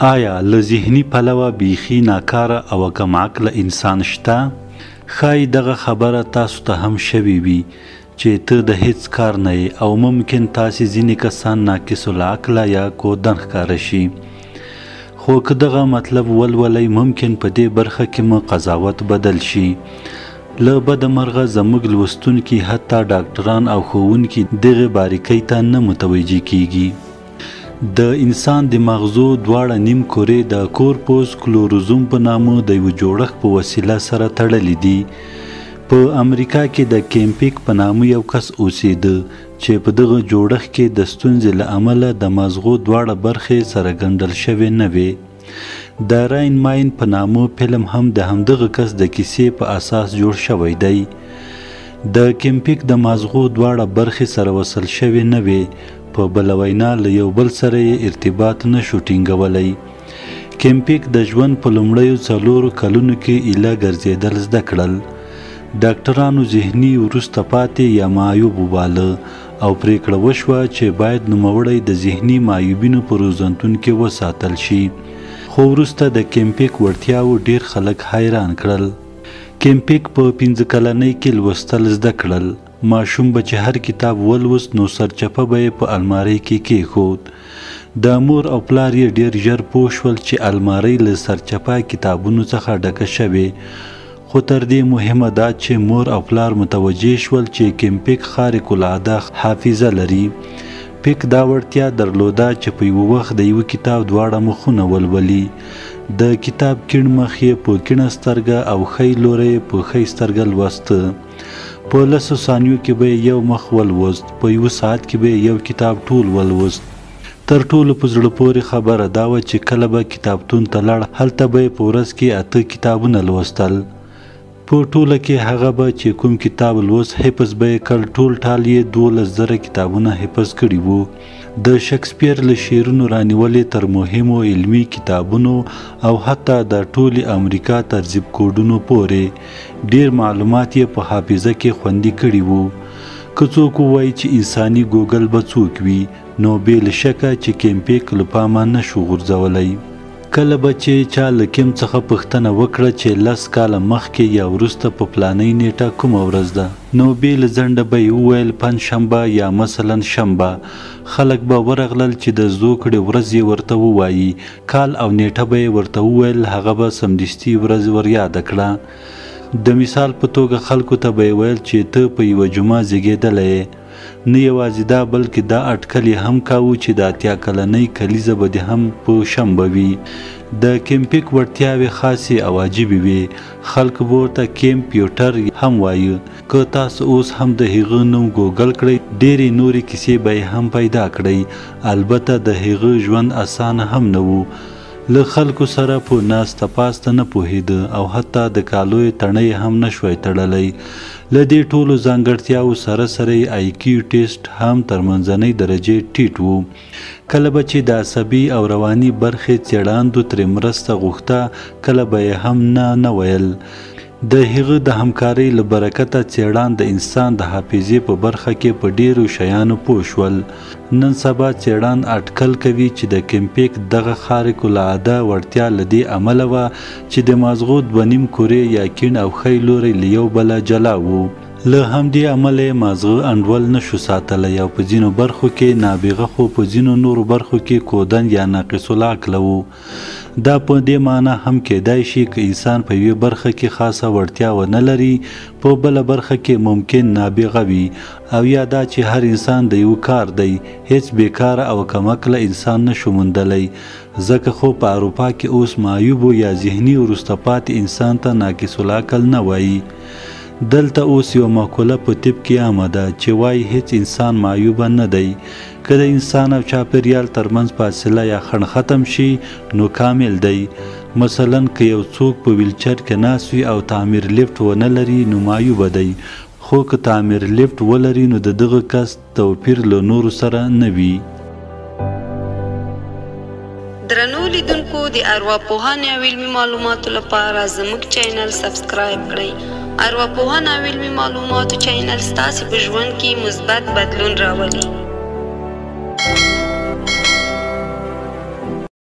آیا له ذهني پلوه بیخي ناکاره او کم عقله انسان شته؟ ښایي دغه خبره تاسو ته هم شوې وي چې ته د هیڅ کار نه یې او ممکن تاسې ځینې کسان ناقص العقله یا کودن ښکاره شي. خو که دغه مطلب ولولئ ممکن په دې برخه کې مو قضاوت بدل شي. له بدمرغه زموږ لوستونکي حتی ډاکټران او ښوونکي دغې باریکۍ ته نه متوجه کیږي. د انسان د مغزو دواړه نیم کرې د کورپوس کلوروزوم په نامه د یو جوړښت په وسیله سره تړلي دي. په امریکا کې د کیمپیک په نامه یو کس اوسېده چې په دغه جوړښت کې د ستونزې له امله د مغزو دواړه برخې سره ګنډل شوې نه وې. د راین ماین په نامه فلم هم د همدغه کس د کیسې په اساس جوړ شوی دی. د کیمپیک د مغزو دواړه برخې سره وصل شوې نه وې، په بله وینا له یو بل سره یې ارتباط نه شو ټینګولی. کیمپیک د ژوند په لومړیو 4 کلونو کې ایله ګرځېدل زده کړل. ډاکټرانو ذهني وروسته پاتې یا معیوب وباله او پرېکړه وشوه چې باید نوموړی د ذهني معیوبینو په روزنتون کې وساتل شي. خو وروسته د کیمپیک وړتیاو ډیر خلک حیران کړل. کیمپیک په 15 کلنۍ کې لوستل زده کړل. ماشوم به چې هر کتاب ولوست نو سرچپه به یې په المارۍ کې کېښود. د مور او پلار یې ډېر ژر پوه شول چې المارۍ له سرچپه کتابونو څخه ډکه شوې. خو تر دې مهمه دا چې مور او پلار متوجه شول چې کیمپیک خارق العاده حافظه لري. پیک دا وړتیا درلوده چې په یو وخت د یو کتاب دواړه مخونه ولولي. د کتاب کیڼ مخ یې په کیڼه سترګه او ښی لوری یې په ښی سترګه لوسته. په 10 ثانیو کې به یو مخ ولوست، په 1 ساعت کې به یو کتاب ټول ولوست. تر ټولو په زړه پورې خبره دا وه چې کله به کتابتون ته لاړ هلته به یې په ورځ کې 8 کتابونه لوستل. په ټوله کې هغه به چې کوم کتاب لوست حفظ به یې کړ، ټول ټال یې 12,000 کتابونه حفظ کړي وو. د شکسپیر له شعرونو رانیولې تر مهمو علمي کتابونو او حتی د ټولې امریکا تر زیب کوډونو پورې ډیر معلومات یې په حافظه کې خوندي کړي وو. که څوک ووایي چې انساني ګوګل به څوک وي نو بې له شکه چې کیمپیک له پامه نه شو غورځولی. کله به چې چا له کیم څخه پوښتنه وکړه چې 10 کاله مخکې یا وروسته په فلانۍ نیټه کومه ورځ ده نو بې له ځنډه به یې وویل پنجشنبه یا مثلا شنبه. خلک به ورغلل چې د زوکړې ورځ یې ورته ووایي، کال او نیټه به یې ورته وویل، هغه به سمدستي ورځ ور یاده کړه. د مثال په توګه خلکو ته به یې ویل چې ته په یوه جمعه زیږېدلی یې. نه یوازې دا بلکې دا اټکل یې هم کاوه چې د 80 کلنۍ کلیزه به دې هم په شنبه وي. د کیمپیک وړتیاوې خاصې او عجیبې وې. خلک به ورته کیمپیوټر هم وایه. که تاسو اوس هم د هغه نوم ګوګل کړئ ډېرې نورې کیسې به یې هم پیدا کړئ. البته د هغه ژوند اسانه هم نه و. له خلکو سره په ناسته پاسته نه پوهېده او حتی د کالیو تڼۍ هم نه شوی تړلی. له دې ټولو ځانګړتیاو سره سره یې IQ ټیسټ هم تر منځنۍ درجې ټیټ و. کله به چې د عصبي او رواني برخې څېړندو ترې مرسته غوښته کله به یې هم نه ویل. د هغه د همکارۍ له برکته څېړان د انسان د حافظې په برخه کې په ډیرو شیانو پوه شول. نن سبا څېړان اټکل کوي چې د کیمپیک دغه خارق العاده وړتیا له دې امله وه چې د مغزو 2.5 کرې یا کیڼ او ښی لوری له یو بله جلا وو. له همدې امله یې مغزه انډول نشو ساتلی او په ځینو برخو کې نابغه خو په ځینو نورو برخو کې کودن یا ناقص العقله وو. دا په دې معنی هم کېدای شي که انسان په یوې برخه کې خاصه وړتیا ونه لري په بله برخه کې ممکن نابغه وي. او یا دا چې هر انسان د یو کار دی، هیڅ بیکاره او کمعقله انسان نشو موندلی. ځکه خو په اروپا کې اوس معیوب یا ذهني وروسته پاتې انسان ته ناقص العقل نه وایي. دلته اوس یو مقوله په طب کې عامه ده چې وایي هیڅ انسان معیوبه نه دی. که د انسان او چاپیریال ترمنځ فاصله یا خنډ ختم شي نو کامل دی. مثلا که یو څوک په ویلچر کې ناست وي او تعمیر لیفت ونه لري نو معیوبه دی. خو که تعمیر لیفت ولري نو د دغه کس توپیر له نورو سره نه وي. درنو لیدونکو د ارواپوهنې او علمي معلوماتو لپاره زموږ چینل سبسکرایب کړئ. ارواپوهنه او علمي معلوماتو چینل ستاسې په ژوند کې مثبت بدلون راولي.